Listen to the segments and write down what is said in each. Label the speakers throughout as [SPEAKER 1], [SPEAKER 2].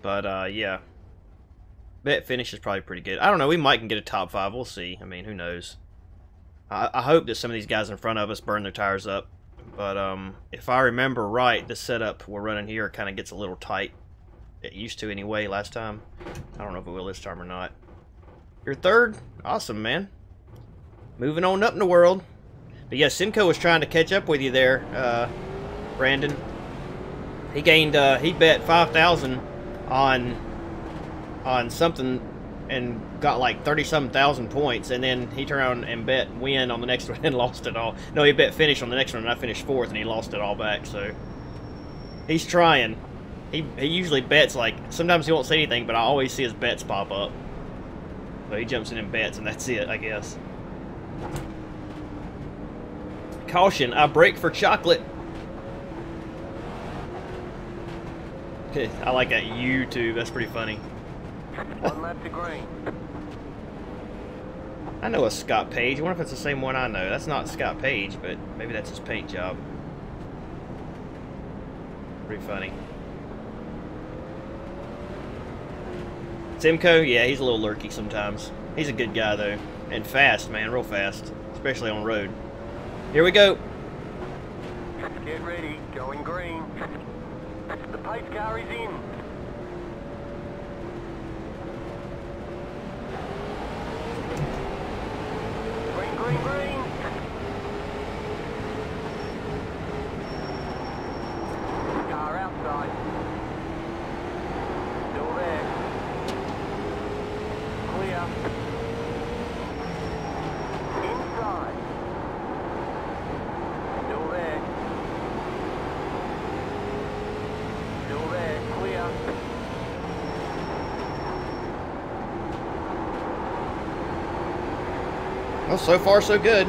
[SPEAKER 1] But yeah, bet finish is probably pretty good. I don't know. We might can get a top 5. We'll see. I mean, who knows? I hope that some of these guys in front of us burn their tires up. But if I remember right, the setup we're running here kind of gets a little tight. It used to anyway last time. I don't know if it will this time or not. You're third? Awesome, man. Moving on up in the world. But yeah, Simcoe was trying to catch up with you there, Brandon. He gained, he bet 5,000 on something and got like 30-something thousand points, and then he turned around and bet win on the next one and lost it all. No, he bet finish on the next one, and I finished 4th, and he lost it all back, so he's trying. He usually bets, like, sometimes he won't say anything, but I always see his bets pop up. So he jumps in and bets, and that's it, I guess. Caution, I brake for chocolate. I like that YouTube, that's pretty funny.
[SPEAKER 2] 1 lap to green.
[SPEAKER 1] I know a Scott Page. I wonder if it's the same one I know. That's not Scott Page, but maybe that's his paint job. Pretty funny. Simcoe, yeah, he's a little lurky sometimes. He's a good guy, though. And fast, man, real fast. Especially on road. Here we go.
[SPEAKER 2] Get ready, going green. The pace car is in. Green, green, green. Car outside. Still there. Clear. Inside. Still there. Still there. Clear.
[SPEAKER 1] Well, so far so good.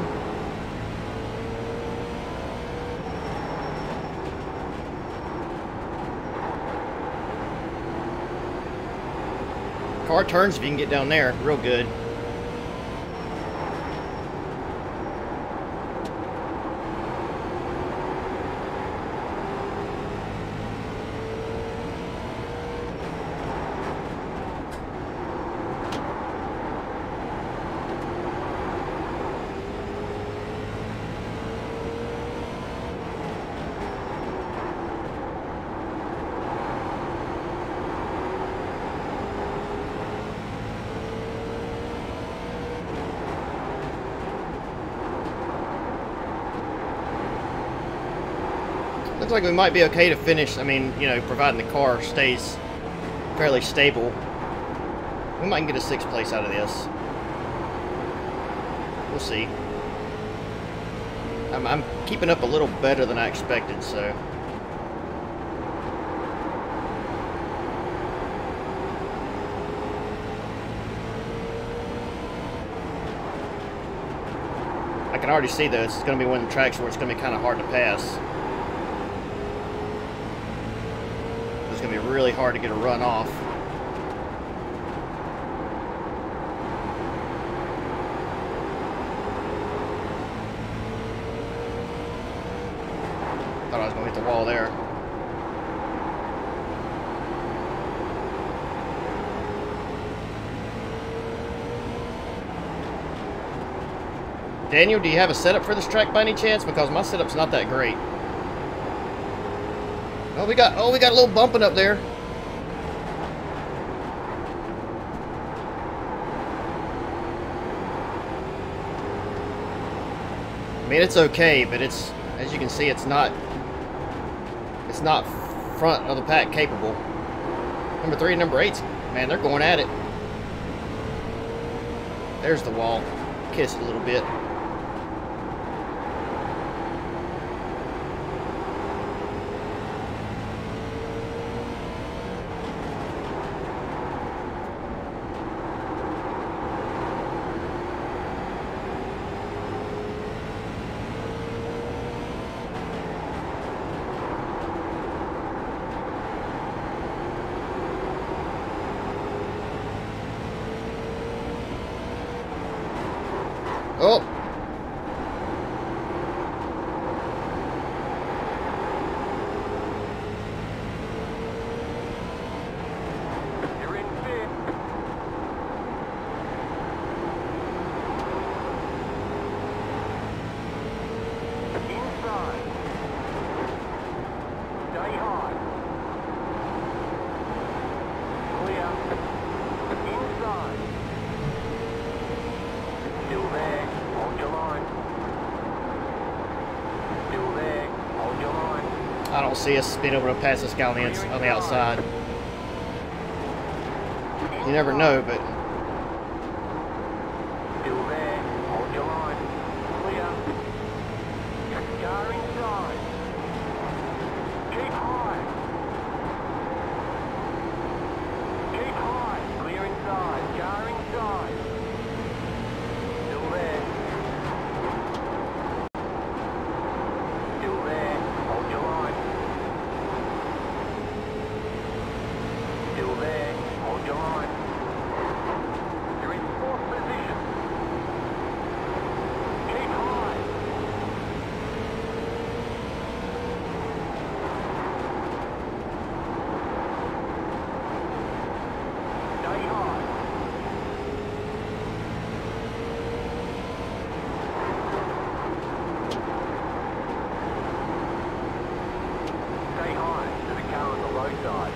[SPEAKER 1] Car turns if you can get down there. Real good. Looks like we might be okay to finish. I mean, you know, providing the car stays fairly stable. We might get a 6th place out of this. We'll see. I'm keeping up a little better than I expected, so. I can already see, though, it's going to be one of the tracks where it's going to be kind of hard to pass. It's going to be really hard to get a run off. Thought I was going to hit the wall there. Daniel, do you have a setup for this track by any chance? Because my setup's not that great. Oh, we got a little bumping up there. I mean, it's okay, but it's, as you can see, it's not front of the pack capable. Number 3 and number 8, man, they're going at it. There's the wall. Kissed a little bit. Oh! I don't see us being able to pass this guy on the outside. You never know, but
[SPEAKER 2] Still there. Hold your line. Clear. Car inside. Keep high. Keep high. Clear inside. Car inside. Still there. Still there. Hold your line. Still there. Hold your line. You're in fourth position. Keep high. Stay high. Stay high to the car on the low side.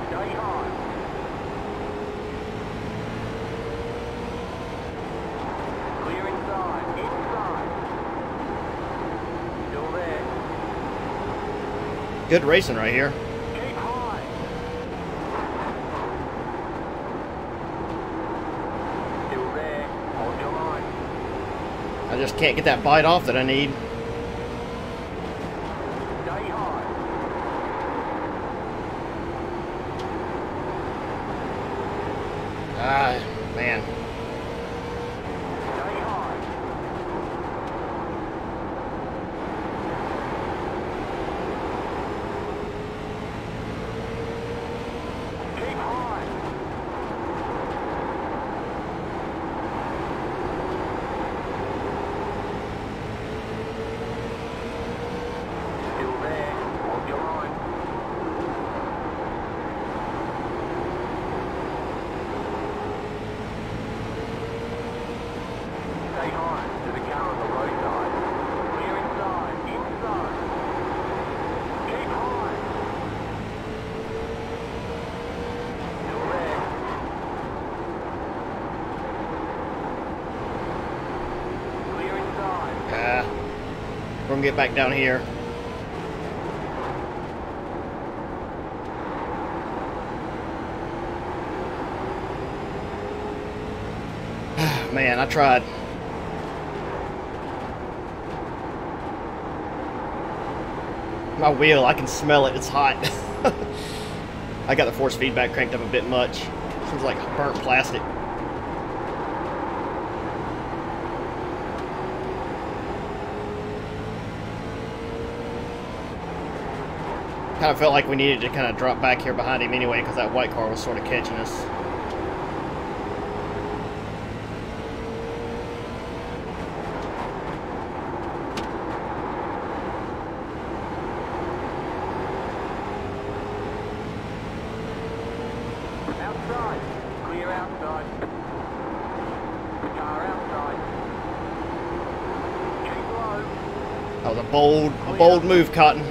[SPEAKER 2] Stay high. Clear inside. Inside. Still there.
[SPEAKER 1] good racing right here.
[SPEAKER 2] Keep high. Still there. Hold your line.
[SPEAKER 1] I just can't get that bite off that I need.
[SPEAKER 2] Stay high.
[SPEAKER 1] Ah, man.
[SPEAKER 2] Stay high. Keep high. Still there. Hold your line. Stay high to the car on the roadside. Clear inside. Inside. Keep high. Still there. Clear inside.
[SPEAKER 1] Ah, we're gonna get back down here. Man, I tried. My wheel, I can smell it. It's hot. I got the force feedback cranked up a bit much. Seems like burnt plastic. Kind of felt like we needed to kind of drop back here behind him anyway because that white car was sort of catching us.
[SPEAKER 2] Outside. Clear outside. Car outside. Keep low.
[SPEAKER 1] That was a bold move, Cotton.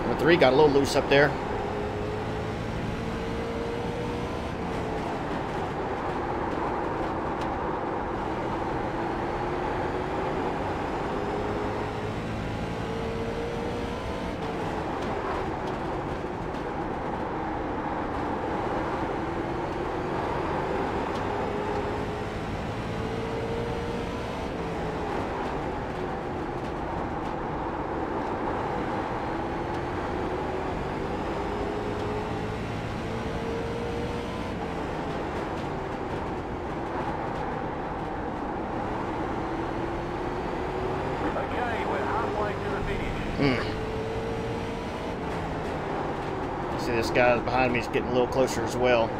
[SPEAKER 1] Number 3 got a little loose up there. guy behind me is getting a little closer as well.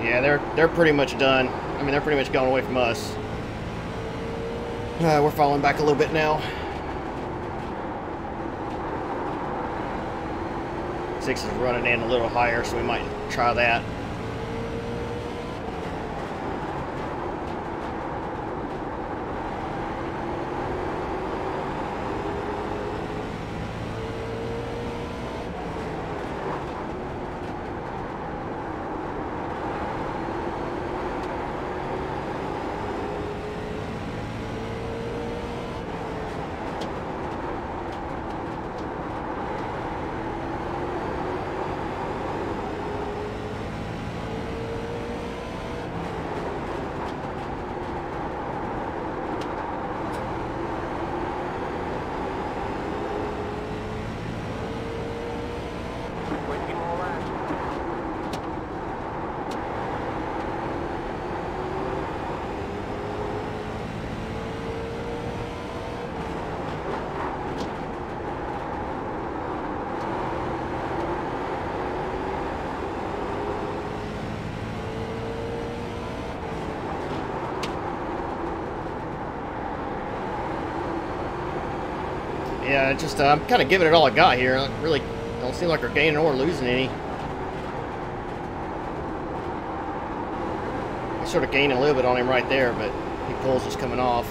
[SPEAKER 1] Yeah, they're pretty much done. I mean, they're pretty much gone away from us. We're falling back a little bit now. 6 is running in a little higher, so we might try that. Yeah, just I'm kind of giving it all I got here. I really don't seem like we're gaining or losing any. We're sort of gaining a little bit on him right there, but he pulls us coming off.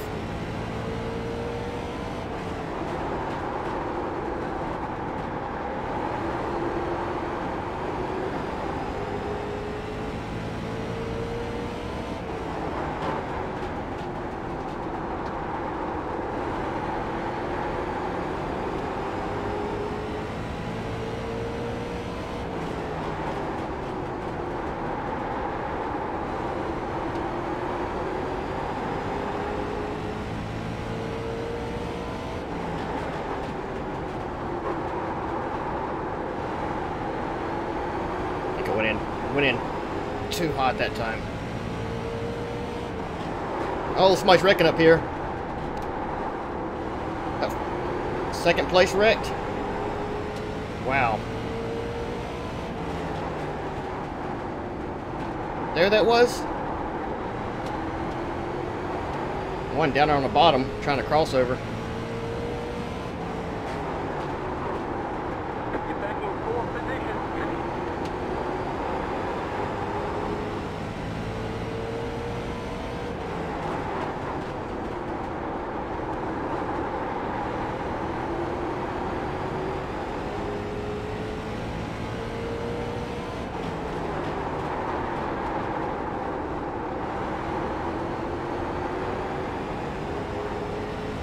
[SPEAKER 1] Went in too hot that time. Oh, somebody's wrecking up here. Oh, second place wrecked. Wow. There that was. One down there on the bottom trying to cross over.
[SPEAKER 2] Get back in fourth position.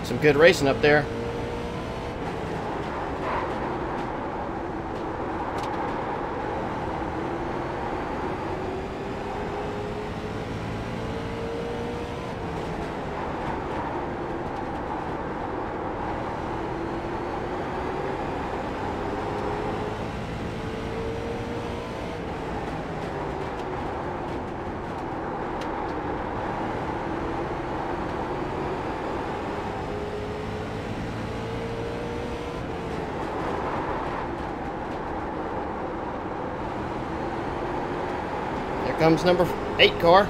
[SPEAKER 1] Some good racing up there. Comes number 8 car.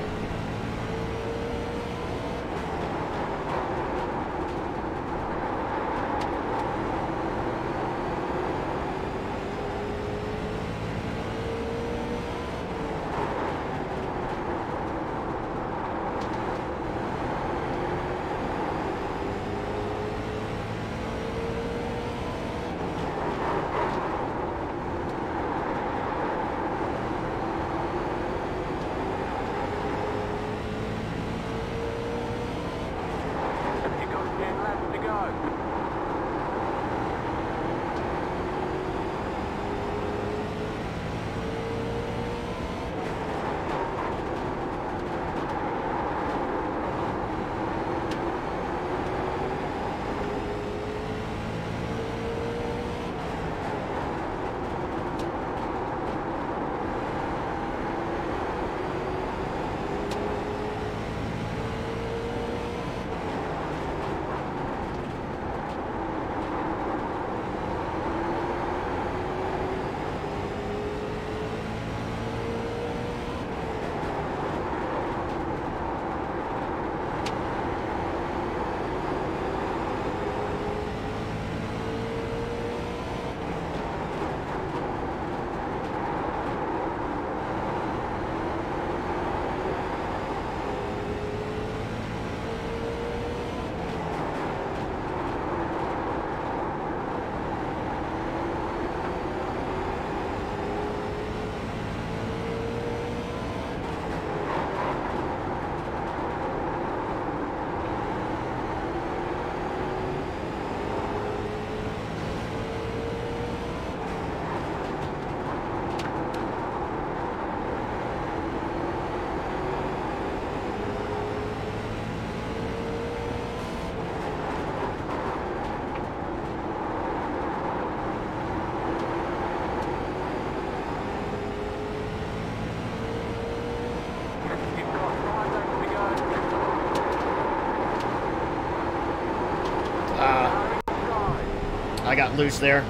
[SPEAKER 1] got loose there.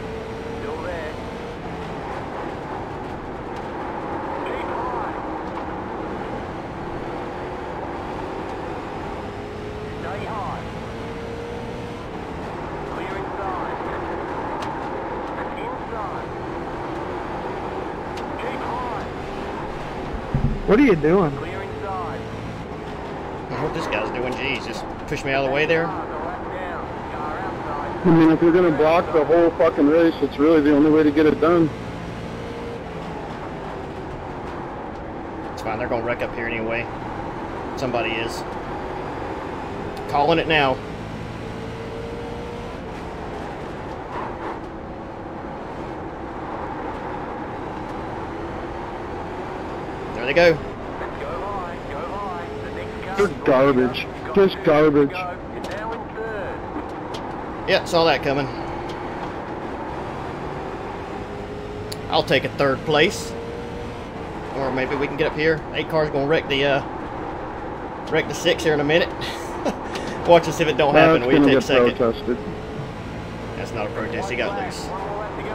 [SPEAKER 2] Still there. Keep high. Stay high. Clear inside. Inside. Keep high.
[SPEAKER 3] What are you doing?
[SPEAKER 2] Clear inside.
[SPEAKER 1] I don't know what this guy's doing. Jeez, just push me out of the way there.
[SPEAKER 2] Car, go lap down. Car outside.
[SPEAKER 3] I mean, if you're gonna block the whole fucking race, it's really the only way to get it done.
[SPEAKER 1] It's fine. They're gonna wreck up here anyway. Somebody is. Calling it now. There they go.
[SPEAKER 2] Go high. Go high. The next car.
[SPEAKER 3] Just garbage. Just garbage.
[SPEAKER 2] Go. You're now in third.
[SPEAKER 1] Yeah, saw that coming. I'll take a third place. Or maybe we can get up here. 8 cars gonna wreck the 6 here in a minute. Watch us if it don't happen.
[SPEAKER 3] That's
[SPEAKER 1] We
[SPEAKER 3] gonna
[SPEAKER 1] take
[SPEAKER 3] get
[SPEAKER 1] second.
[SPEAKER 3] protested.
[SPEAKER 1] That's not a protest. He got loose.
[SPEAKER 2] One more lap to go.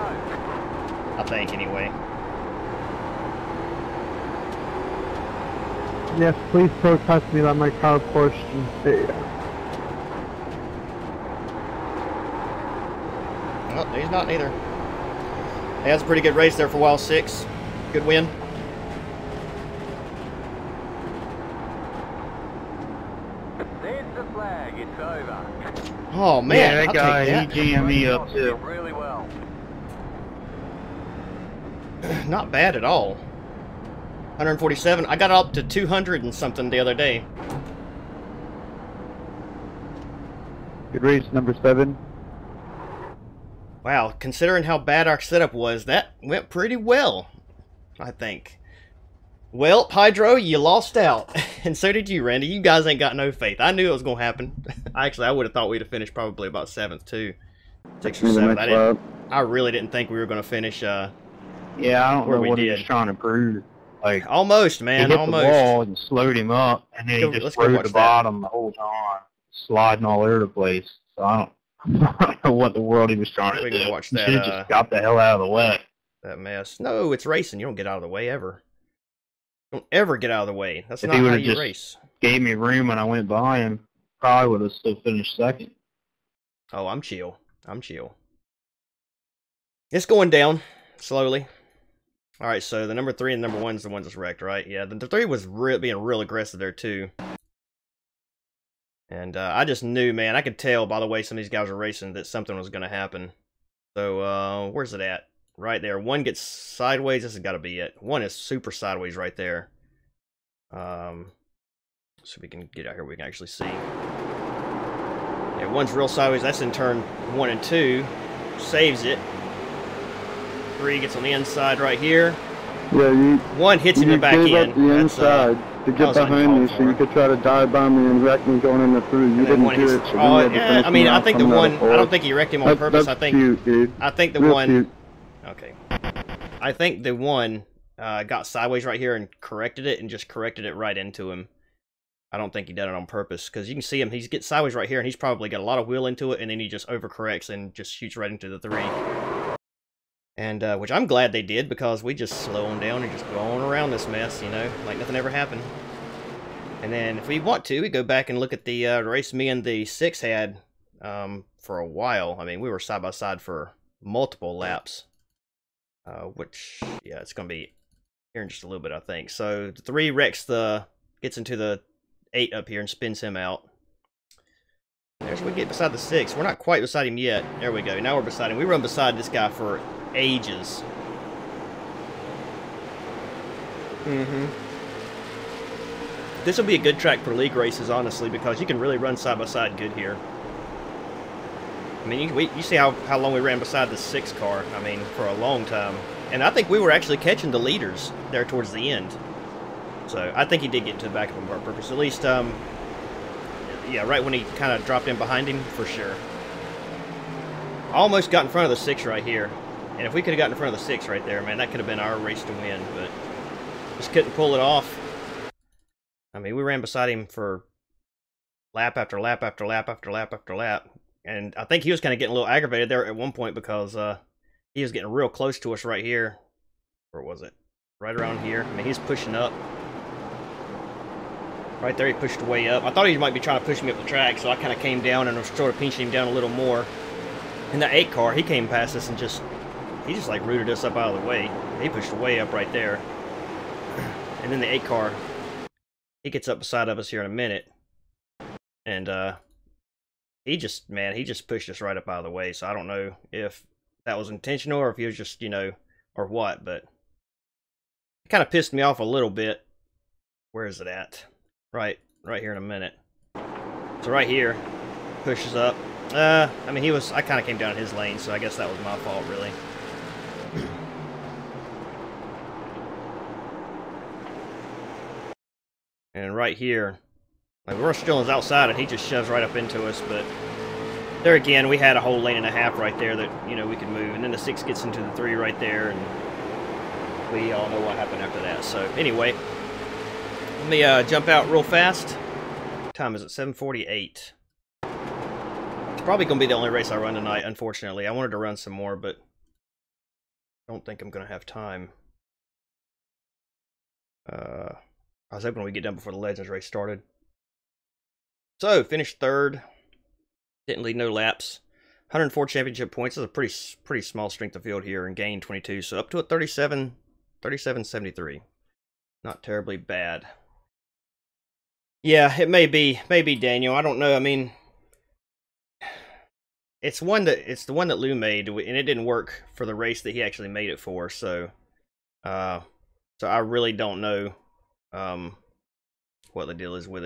[SPEAKER 1] I think anyway.
[SPEAKER 3] Yes, please protest me that my car pushed and
[SPEAKER 1] Oh, he's not either. He has a pretty good race there for while 6. Good win.
[SPEAKER 2] There's the flag. It's over.
[SPEAKER 1] Oh man,
[SPEAKER 3] yeah, that
[SPEAKER 1] I'll
[SPEAKER 3] guy,
[SPEAKER 1] take
[SPEAKER 3] he jammed me up
[SPEAKER 2] Did
[SPEAKER 3] too.
[SPEAKER 2] really well.
[SPEAKER 1] that. Not bad at all. 147. I got up to 200 and something the other day.
[SPEAKER 3] Good race, number 7.
[SPEAKER 1] Wow, considering how bad our setup was, that went pretty well, I think. Well, Hydro, you lost out. And so did you, Randy. You guys ain't got no faith. I knew it was going to happen. Actually, I would have thought we'd have finished probably about 7th, too. 6th or 7th. I really didn't think we were going to finish
[SPEAKER 3] Yeah, I don't
[SPEAKER 1] where
[SPEAKER 3] know
[SPEAKER 1] we
[SPEAKER 3] what he
[SPEAKER 1] did.
[SPEAKER 3] was trying to prove. Like,
[SPEAKER 1] Almost,
[SPEAKER 3] he
[SPEAKER 1] man,
[SPEAKER 3] hit
[SPEAKER 1] almost.
[SPEAKER 3] the wall and slowed him up, and then
[SPEAKER 1] Let's
[SPEAKER 3] he
[SPEAKER 1] go
[SPEAKER 3] just rode
[SPEAKER 1] watch
[SPEAKER 3] the
[SPEAKER 1] that.
[SPEAKER 3] bottom the whole time, sliding all over the place. So I don't know what the world he was trying to
[SPEAKER 1] We
[SPEAKER 3] do.
[SPEAKER 1] can watch
[SPEAKER 3] He
[SPEAKER 1] that,
[SPEAKER 3] should have just got the hell out of the way.
[SPEAKER 1] That mess. No, it's racing. You don't get out of the way ever. Don't ever get out of the way. That's
[SPEAKER 3] If
[SPEAKER 1] not
[SPEAKER 3] he
[SPEAKER 1] how
[SPEAKER 3] would've
[SPEAKER 1] you
[SPEAKER 3] just
[SPEAKER 1] race.
[SPEAKER 3] Gave me room when I went by him, probably would have still finished second.
[SPEAKER 1] Oh, I'm chill. I'm chill. It's going down slowly. All right, so the number 3 and number 1 is the ones that's wrecked, right? Yeah, the 3 was being real aggressive there too. And I just knew, man, I could tell by the way some of these guys were racing that something was going to happen. So where's it at? Right there. 1 gets sideways. This has got to be it. 1 is super sideways right there. So we can get out here. We can actually see. Yeah, 1's real sideways. That's in turn 1 and 2. Saves it. 3 gets on the inside right here.
[SPEAKER 3] Yeah, you
[SPEAKER 1] 1 hits him in the back
[SPEAKER 3] gave
[SPEAKER 1] end.
[SPEAKER 3] up the inside to
[SPEAKER 1] that
[SPEAKER 3] get
[SPEAKER 1] was
[SPEAKER 3] behind me,
[SPEAKER 1] uncalled
[SPEAKER 3] so
[SPEAKER 1] for.
[SPEAKER 3] you could try to dive by me and wreck me going in the through. You
[SPEAKER 1] And then
[SPEAKER 3] didn't
[SPEAKER 1] 1
[SPEAKER 3] do
[SPEAKER 1] hits.
[SPEAKER 3] it. So
[SPEAKER 1] Oh,
[SPEAKER 3] then you had to
[SPEAKER 1] yeah.
[SPEAKER 3] finish
[SPEAKER 1] I mean,
[SPEAKER 3] me
[SPEAKER 1] I
[SPEAKER 3] off
[SPEAKER 1] think the
[SPEAKER 3] coming out
[SPEAKER 1] 1.
[SPEAKER 3] of
[SPEAKER 1] I don't
[SPEAKER 3] fourth.
[SPEAKER 1] think he wrecked him on purpose.
[SPEAKER 3] That's
[SPEAKER 1] I think.
[SPEAKER 3] cute, dude.
[SPEAKER 1] I think the
[SPEAKER 3] Real
[SPEAKER 1] 1.
[SPEAKER 3] cute.
[SPEAKER 1] Okay. I think the 1 got sideways right here and corrected it and just corrected it right into him. I don't think he did it on purpose because you can see him. He's getting sideways right here and he's probably got a lot of wheel into it and then he just overcorrects and just shoots right into the 3. And which I'm glad they did because we just slow him down and just go on around this mess, you know, like nothing ever happened. And then if we want to, we go back and look at the race me and the 6 had for a while. I mean, we were side by side for multiple laps. Which, yeah, it's going to be here in just a little bit, I think. So the 3 wrecks gets into the 8 up here and spins him out. There's we get beside the 6. We're not quite beside him yet. There we go. Now we're beside him. We run beside this guy for ages. This will be a good track for league races, honestly, because you can really run side by side good here. I mean, you see how long we ran beside the 6 car. I mean, for a long time. And I think we were actually catching the leaders there towards the end. So I think he did get to the back of him on purpose. At least, yeah, right when he kind of dropped in behind him, for sure. Almost got in front of the 6 right here. And if we could have gotten in front of the 6 right there, man, that could have been our race to win. But just couldn't pull it off. I mean, we ran beside him for lap after lap after lap after lap after lap. And I think he was kind of getting a little aggravated there at one point because he was getting real close to us right here. Where was it? Right around here. I mean, he's pushing up. Right there, he pushed way up. I thought he might be trying to push me up the track, so I kind of came down and was sort of pinching him down a little more. And the 8 car, he came past us and he just like rooted us up out of the way. He pushed way up right there. And then the 8 car, he gets up beside of us here in a minute. And he just pushed us right up out of the way. So I don't know if that was intentional or if he was just, you know, or what, but it kind of pissed me off a little bit. Where is it at? Right here in a minute. So right here, pushes up. I mean, I kind of came down his lane, so I guess that was my fault, really. And right here, like we're still on his outside, and he just shoves right up into us. But there again, we had a whole lane and a half right there that, you know, we could move. And then the 6 gets into the 3 right there, and we all know what happened after that. So anyway, let me jump out real fast. What time is it? 7:48. It's probably going to be the only race I run tonight, unfortunately. I wanted to run some more, but I don't think I'm going to have time. I was hoping we'd get done before the Legends race started. So, finished 3rd. Didn't lead no laps. 104 championship points. That's a pretty small strength of field here, and gained 22. So up to a 37.73. Not terribly bad. Yeah, it may be Daniel. I don't know. I mean, it's the one that Lou made, and it didn't work for the race that he actually made it for. So, so I really don't know what the deal is with it.